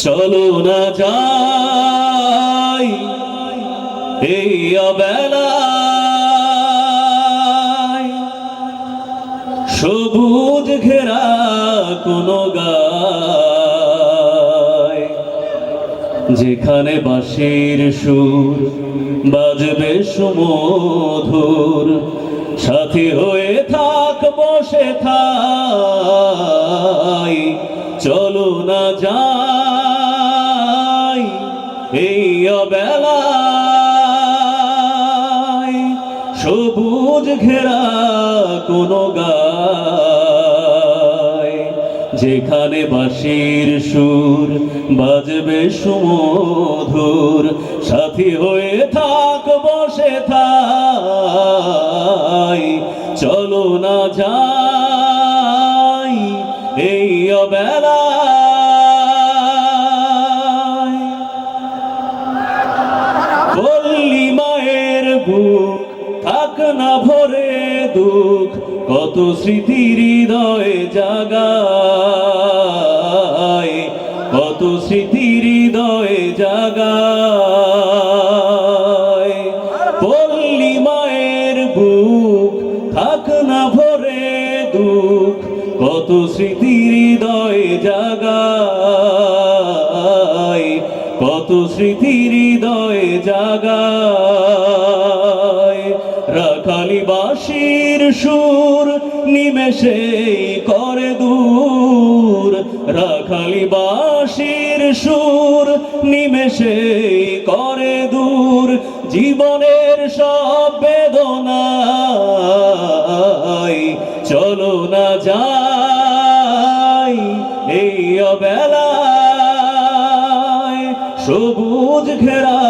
চলো না যাই এই অবেলায়, সবুজ ঘেরা কোনো গায়, যেখানে বাঁশির সুর বাজবে সুমধুর, সাথী হয়ে থাক বসে থাই। চলো না যাই এই অবেলায়, সবুজ ঘেরা কোনো গায়, যেখানে বাঁশির সুর বাজবে সুমধুর, সাথী হয়ে থাক বসে থাই। চলো না যাই এই অবেলায়, পল্লী মায়ের বুক থাক না ভরে দুঃখ, কত স্মৃতির হৃদয়ে জাগায়, কত স্মৃতির হৃদয়ে জাগায়। পল্লী মায়ের বুক থাক না ভরে দুঃখ, কত স্মৃতির হৃদয়ে জাগায়, কত স্মৃতির হৃদয়ে জাগায়। রাখালি বাঁশির সুর নিমেষেই করে দূর, রাখালি বাঁশির সুর নিমেষেই করে দূর, জীবনের সব বেদনায়। চলো না যাই এই অবেলায়, সবুজ ঘেরা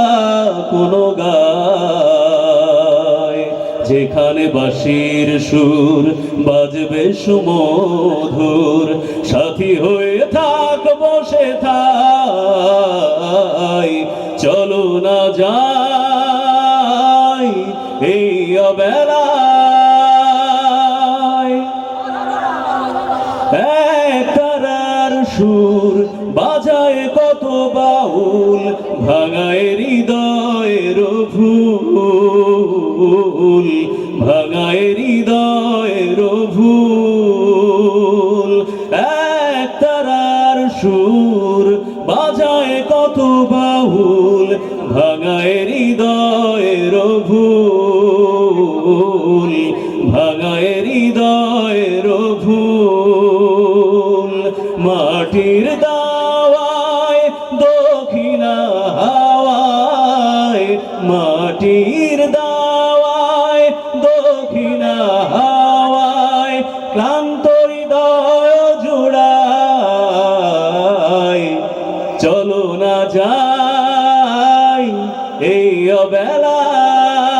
কোনো গায়, যেখানে বাঁশির সুর বাজবে সুমধুর, সাথী হয়ে থাক বসে থাই। চলো না যাই এই অবেলায়, এক তারার সুর বাজায় কত বাউল, ভাঙায় হৃদয়ের ভুল, ভাঙায় হৃদয়ের ভুল। এক তারার সুর বাজায় কত বাউল, ভাঙায় হৃদয়ের ভুল, ভাঙায় হৃদয়ের ভুল। মাটির দাওয়ায় দক্ষিণা হাওয়ায়, মাটির দাওয়ায় দক্ষিণা হাওয়ায়, ক্লান্ত হৃদয় জুড়ায়। চলো না যাই এই অবেলায়।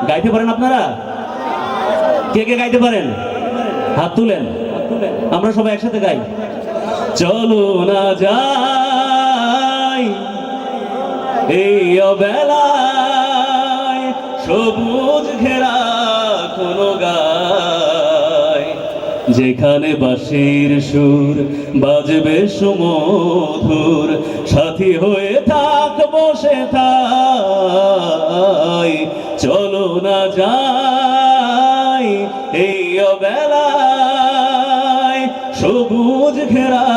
গাইতে পারেন আপনারা? কে কে গাইতে পারেন? হাত তুলেন, আমরা সবাই একসাথে গাই। চলো না যাই এই অবেলায়, সবুজ ঘেরা কোনো গায়, যেখানে বাঁশির সুর বাজবে সুমধুর, সাথী হয়ে থাক বসে থাই। চলো না যাই এই অবেলায়, সবুজ ঘেরা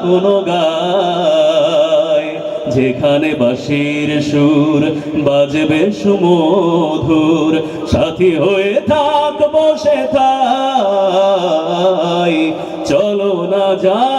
কোনো গায়, যেখানে বাঁশির সুর বাজবে সুমধুর, সাথী হয়ে থাক বসে থাই। চলো না যাই।